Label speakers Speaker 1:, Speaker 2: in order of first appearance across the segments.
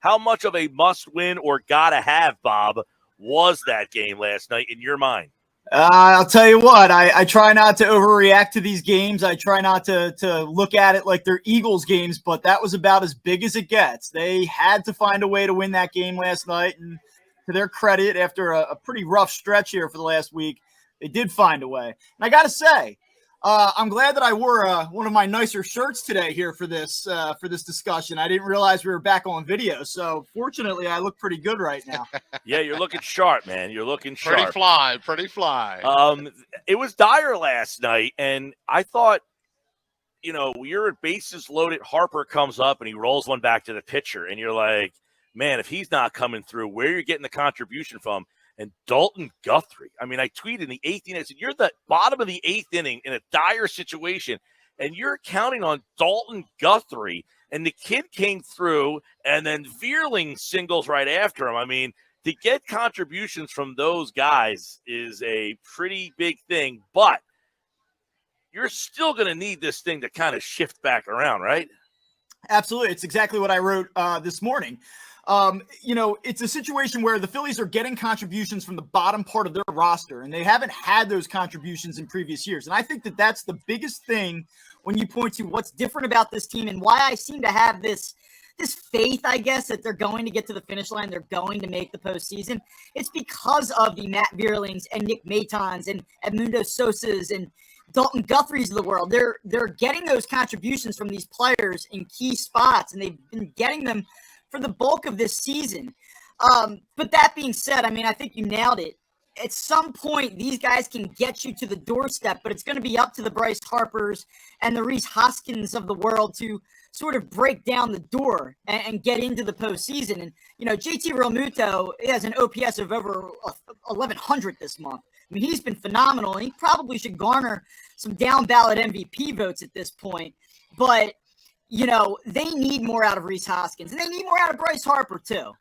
Speaker 1: How much of a must-win or gotta-have, Bob, was that game last night in your mind?
Speaker 2: I'll tell you what, I try not to overreact to these games. I try not to look at it like they're Eagles games, but that was about as big as it gets. They had to find a way to win that game last night, and to their credit, after a pretty rough stretch here for the last week, they did find a way. And I got to say, I'm glad that I wore one of my nicer shirts today here for this discussion. I didn't realize we were back on video, so fortunately, I look pretty good right now.
Speaker 1: Yeah, you're looking sharp, man. You're looking sharp.
Speaker 3: Pretty fly.
Speaker 1: It was dire last night, and I thought, you're at bases loaded. Harper comes up, and he rolls one back to the pitcher, and you're like, man, if he's not coming through, where are you getting the contribution from? And Dalton Guthrie. I mean, I tweeted in the 8th inning, I said, you're the bottom of the 8th inning in a dire situation, and you're counting on Dalton Guthrie. And the kid came through, and then Vierling singles right after him. I mean, to get contributions from those guys is a pretty big thing, but you're still going to need this thing to kind of shift back around, right?
Speaker 2: Absolutely. It's exactly what I wrote this morning. It's a situation where the Phillies are getting contributions from the bottom part of their roster, and they haven't had those contributions in previous years. And I think that that's the biggest thing when you point to what's different about this team and why I seem to have this faith, I guess, that they're going to get to the finish line. They're going to make the postseason. It's because of the Matt Vierlings and Nick Matons and Edmundo Sosas and Dalton Guthrie's of the world. They're getting those contributions from these players in key spots, and they've been getting them for the bulk of this season. But that being said, I mean, I think you nailed it. At some point, these guys can get you to the doorstep, but it's going to be up to the Bryce Harpers and the Rhys Hoskins of the world to sort of break down the door and get into the postseason. And, JT Realmuto has an OPS of over 1,100 this month. I mean, he's been phenomenal. He probably should garner some down-ballot MVP votes at this point. But, they need more out of Rhys Hoskins, and they need more out of Bryce Harper, too.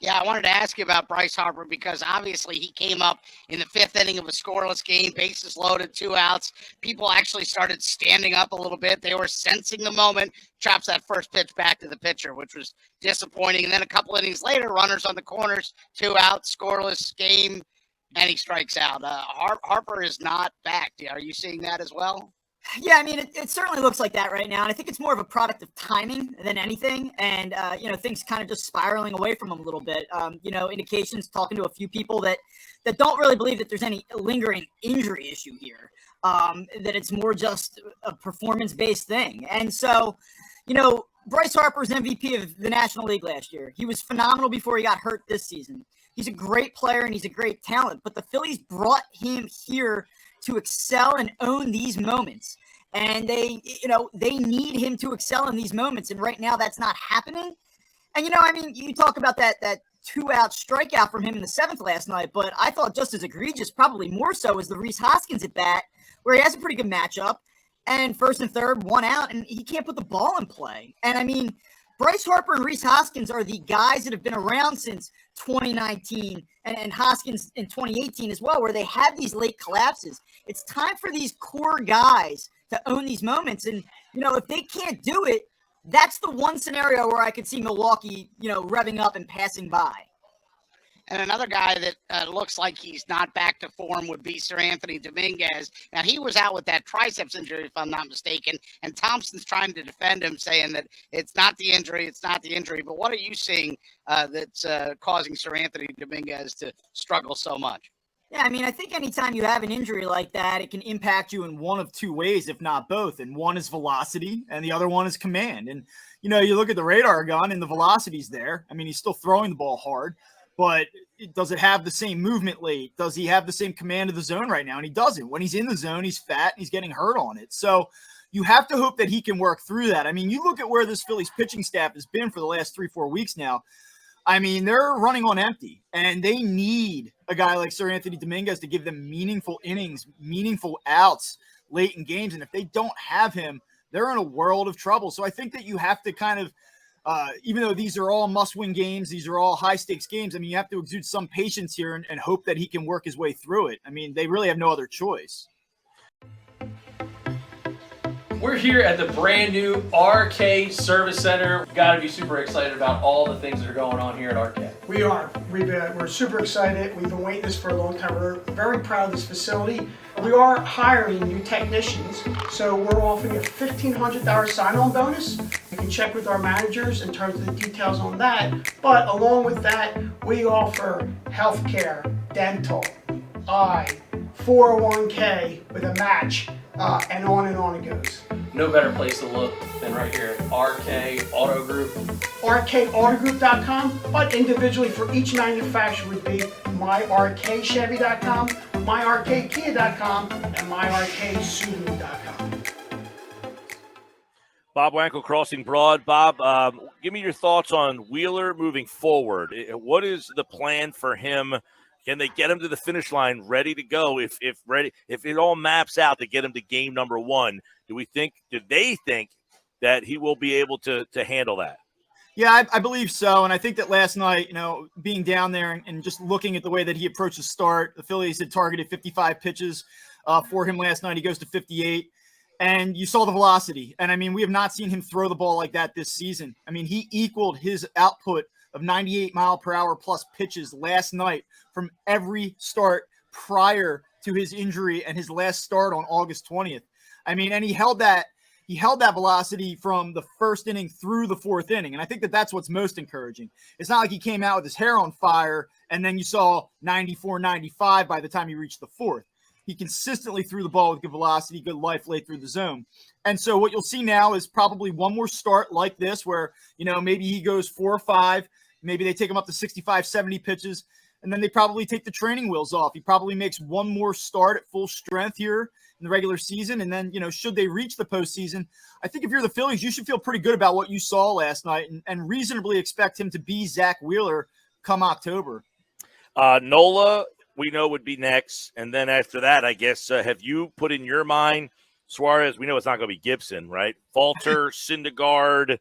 Speaker 4: Yeah, I wanted to ask you about Bryce Harper because obviously he came up in the 5th inning of a scoreless game, bases loaded, 2 outs. People actually started standing up a little bit. They were sensing the moment, chops that first pitch back to the pitcher, which was disappointing. And then a couple innings later, runners on the corners, 2 outs, scoreless game, and he strikes out. Harper is not back. Are you seeing that as well?
Speaker 5: Yeah, I mean, it certainly looks like that right now. And I think it's more of a product of timing than anything. And, things kind of just spiraling away from him a little bit. Indications, talking to a few people that don't really believe that there's any lingering injury issue here, that it's more just a performance-based thing. And so, Bryce Harper's MVP of the National League last year. He was phenomenal before he got hurt this season. He's a great player and he's a great talent. But the Phillies brought him here to excel and own these moments. And they need him to excel in these moments. And right now that's not happening. And, you talk about that 2-out strikeout from him in the 7th last night, but I thought just as egregious, probably more so, was the Rhys Hoskins at bat, where he has a pretty good matchup, and 1st and 3rd, 1 out, and he can't put the ball in play. And Bryce Harper and Rhys Hoskins are the guys that have been around since 2019 and Hoskins in 2018 as well, where they have these late collapses. It's time for these core guys to own these moments. And, if they can't do it, that's the one scenario where I could see Milwaukee, revving up and passing by.
Speaker 4: And another guy that looks like he's not back to form would be Sir Anthony Dominguez. Now, he was out with that triceps injury, if I'm not mistaken, and Thompson's trying to defend him, saying that it's not the injury. But what are you seeing that's causing Sir Anthony Dominguez to struggle so much?
Speaker 5: Yeah, I think anytime you have an injury like that, it can impact you in one of two ways, if not both. And one is velocity, and the other one is command. And, you look at the radar gun, and the velocity's there. He's still throwing the ball hard. But does it have the same movement late? Does he have the same command of the zone right now? And he doesn't. When he's in the zone, he's fat and he's getting hurt on it. So you have to hope that he can work through that. You look at where this Phillies pitching staff has been for the last 3-4 weeks now. They're running on empty, and they need a guy like Sir Anthony Dominguez to give them meaningful innings, meaningful outs late in games. And if they don't have him, they're in a world of trouble. So I think that you have to kind of, even though these are all must-win games, these are all high-stakes games, you have to exude some patience here and hope that he can work his way through it. They really have no other choice.
Speaker 6: We're here at the brand new RK Service Center. Got to be super excited about all the things that are going on here at RK.
Speaker 7: We are. We're super excited. We've been waiting this for a long time. We're very proud of this facility. We are hiring new technicians, so we're offering a $1,500 sign-on bonus. You can check with our managers in terms of the details on that. But along with that, we offer healthcare, dental, eye, 401k with a match, and on it goes.
Speaker 6: No better place to look than right here at RK Auto Group.
Speaker 7: RKAutogroup.com, but individually for each manufacturer would be myrkchevy.com, myrkkia.com, and myrksubaru.com.
Speaker 1: Bob Wankel, Crossing Broad. Bob, give me your thoughts on Wheeler moving forward. What is the plan for him? Can they get him to the finish line ready to go? If it all maps out to get him to game number 1, do they think that he will be able to handle that?
Speaker 2: Yeah, I believe so. And I think that last night, being down there and just looking at the way that he approached the start, the Phillies had targeted 55 pitches for him last night. He goes to 58. And you saw the velocity. And, we have not seen him throw the ball like that this season. He equaled his output of 98-mile-per-hour plus pitches last night from every start prior to his injury and his last start on August 20th. And he held that velocity from the first inning through the fourth inning. And I think that that's what's most encouraging. It's not like he came out with his hair on fire and then you saw 94, 95 by the time he reached the fourth. He consistently threw the ball with good velocity, good life late through the zone. And so what you'll see now is probably one more start like this where, maybe he goes 4 or 5. Maybe they take him up to 65, 70 pitches, and then they probably take the training wheels off. He probably makes one more start at full strength here in the regular season. And then, should they reach the postseason, I think if you're the Phillies, you should feel pretty good about what you saw last night and reasonably expect him to be Zach Wheeler come October.
Speaker 1: Nola, we know, would be next. And then after that, I guess, have you put in your mind Suarez? We know it's not going to be Gibson, right? Falter, Syndergaard.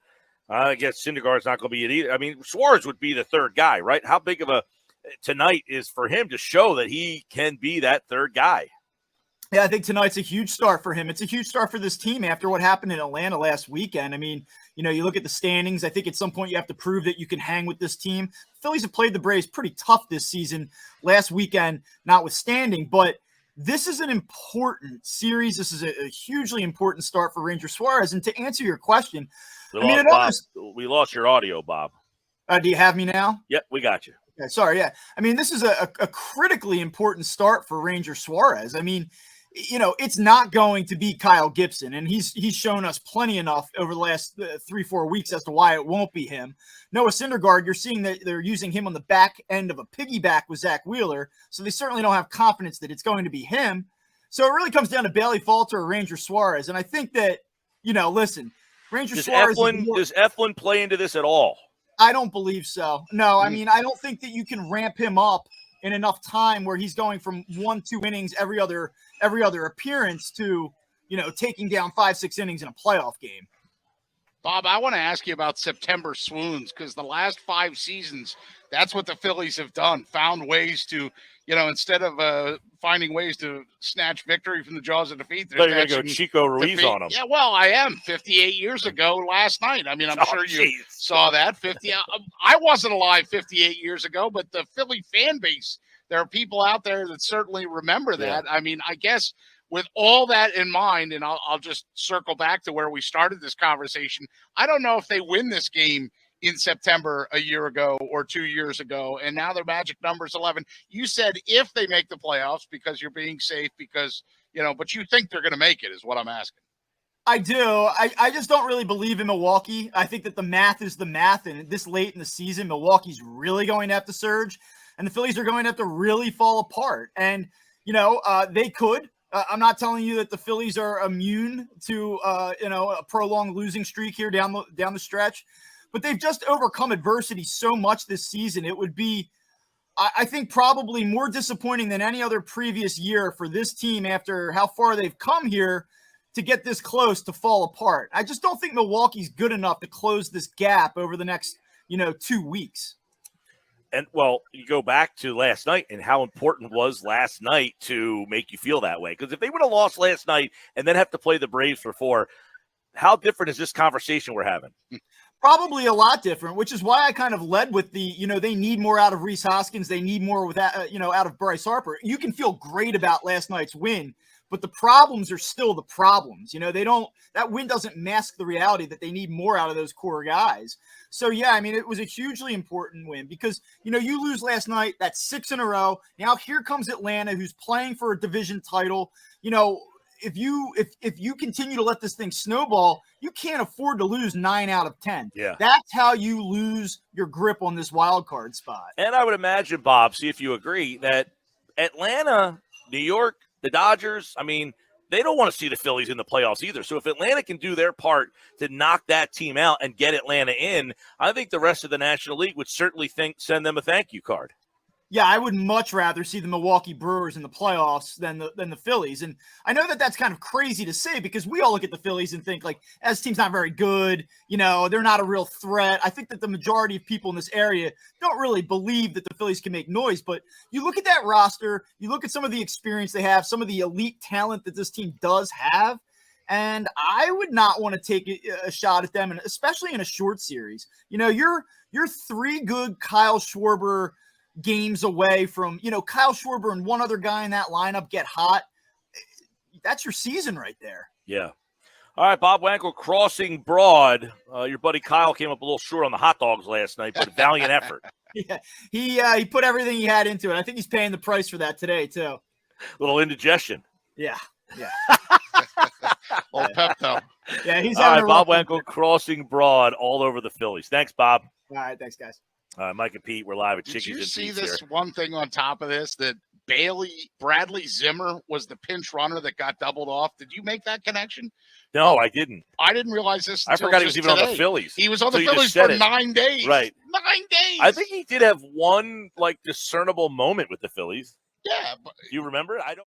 Speaker 1: I guess Syndergaard's not going to be it either. Suarez would be the third guy, right? How big of a tonight is for him to show that he can be that third guy?
Speaker 2: Yeah, I think tonight's a huge start for him. It's a huge start for this team after what happened in Atlanta last weekend. You look at the standings. I think at some point you have to prove that you can hang with this team. Phillies have played the Braves pretty tough this season, last weekend notwithstanding, but this is an important series. This is a hugely important start for Ranger Suarez. And to answer your question,
Speaker 1: we lost your audio, Bob.
Speaker 2: Do you have me now?
Speaker 1: Yep, we got you.
Speaker 2: Okay, sorry, yeah. This is a critically important start for Ranger Suarez. It's not going to be Kyle Gibson, and he's shown us plenty enough over the last 3-4 weeks as to why it won't be him. Noah Syndergaard, you're seeing that they're using him on the back end of a piggyback with Zach Wheeler, so they certainly don't have confidence that it's going to be him. So it really comes down to Bailey Falter or Ranger Suarez, and I think that, listen, Ranger Suarez.
Speaker 1: Does Eflin play into this at all?
Speaker 2: I don't believe so. No, I don't think that you can ramp him up in enough time where he's going from 1-2 innings every other appearance to, taking down 5-6 innings in a playoff game.
Speaker 3: Bob, I want to ask you about September swoons, because the last 5 seasons, that's what the Phillies have done, found ways to, instead of finding ways to snatch victory from the jaws of defeat.
Speaker 1: They're going to go Chico Ruiz on them.
Speaker 3: Yeah, well, I am 58 years ago last night. I'm sure you saw that. 50. I wasn't alive 58 years ago, but the Philly fan base, there are people out there that certainly remember that. Yeah. I guess with all that in mind, and I'll just circle back to where we started this conversation, I don't know if they win this game in September a year ago or 2 years ago, and now their magic number is 11. You said if they make the playoffs because you're being safe, because, but you think they're going to make it is what I'm asking.
Speaker 2: I do. I just don't really believe in Milwaukee. I think that the math is the math, and this late in the season, Milwaukee's really going to have to surge, and the Phillies are going to have to really fall apart. And, they could. I'm not telling you that the Phillies are immune to, a prolonged losing streak here down the stretch, but they've just overcome adversity so much this season. It would be, I think, probably more disappointing than any other previous year for this team after how far they've come here to get this close to fall apart. I just don't think Milwaukee's good enough to close this gap over the next, 2 weeks.
Speaker 1: And, well, you go back to last night and how important was last night to make you feel that way. Because if they would have lost last night and then have to play the Braves for 4, how different is this conversation we're having?
Speaker 2: Probably a lot different, which is why I kind of led with the, they need more out of Rhys Hoskins. They need more with that, out of Bryce Harper. You can feel great about last night's win, but the problems are still the problems. That win doesn't mask the reality that they need more out of those core guys. So, yeah, I mean, it was a hugely important win because, you lose last night, that's 6 in a row. Now here comes Atlanta, who's playing for a division title. If you continue to let this thing snowball, you can't afford to lose 9 out of 10.
Speaker 1: Yeah.
Speaker 2: That's how you lose your grip on this wild card spot.
Speaker 1: And I would imagine, Bob, see if you agree, that Atlanta, New York, the Dodgers, I mean, they don't want to see the Phillies in the playoffs either. So if Atlanta can do their part to knock that team out and get Atlanta in, I think the rest of the National League would certainly send them a thank you card.
Speaker 2: Yeah, I would much rather see the Milwaukee Brewers in the playoffs than the Phillies. And I know that that's kind of crazy to say because we all look at the Phillies and think, like, this team's not very good. They're not a real threat. I think that the majority of people in this area don't really believe that the Phillies can make noise. But you look at that roster, you look at some of the experience they have, some of the elite talent that this team does have, and I would not want to take a shot at them, and especially in a short series. You're 3 good Kyle Schwarber games away from, Kyle Schwarber and one other guy in that lineup get hot. That's your season right there.
Speaker 1: Yeah. All right, Bob Wankel, Crossing Broad. Your buddy Kyle came up a little short on the hot dogs last night, but a valiant effort.
Speaker 2: Yeah, he put everything he had into it. I think he's paying the price for that today too.
Speaker 1: A little indigestion.
Speaker 2: Yeah.
Speaker 3: Old Pepto.
Speaker 2: Yeah, he's
Speaker 1: all
Speaker 2: having
Speaker 1: right, Bob Wankel, Crossing Broad all over the Phillies. Thanks, Bob.
Speaker 2: All right, thanks, guys.
Speaker 1: Mike and Pete, we're live at
Speaker 3: Did
Speaker 1: Chickies
Speaker 3: you
Speaker 1: and
Speaker 3: see
Speaker 1: Pete's
Speaker 3: this
Speaker 1: here.
Speaker 3: one thing on top of this, that Bradley Zimmer was the pinch runner that got doubled off? Did you make that connection?
Speaker 1: No, I didn't.
Speaker 3: I didn't realize this.
Speaker 1: I forgot he was even on the
Speaker 3: today.
Speaker 1: Phillies.
Speaker 3: He was on
Speaker 1: So
Speaker 3: the
Speaker 1: you just
Speaker 3: Phillies
Speaker 1: said
Speaker 3: for
Speaker 1: it.
Speaker 3: 9 days.
Speaker 1: Right.
Speaker 3: 9 days.
Speaker 1: I think he did have one discernible moment with the Phillies.
Speaker 3: Yeah. But
Speaker 1: Do you remember? I don't.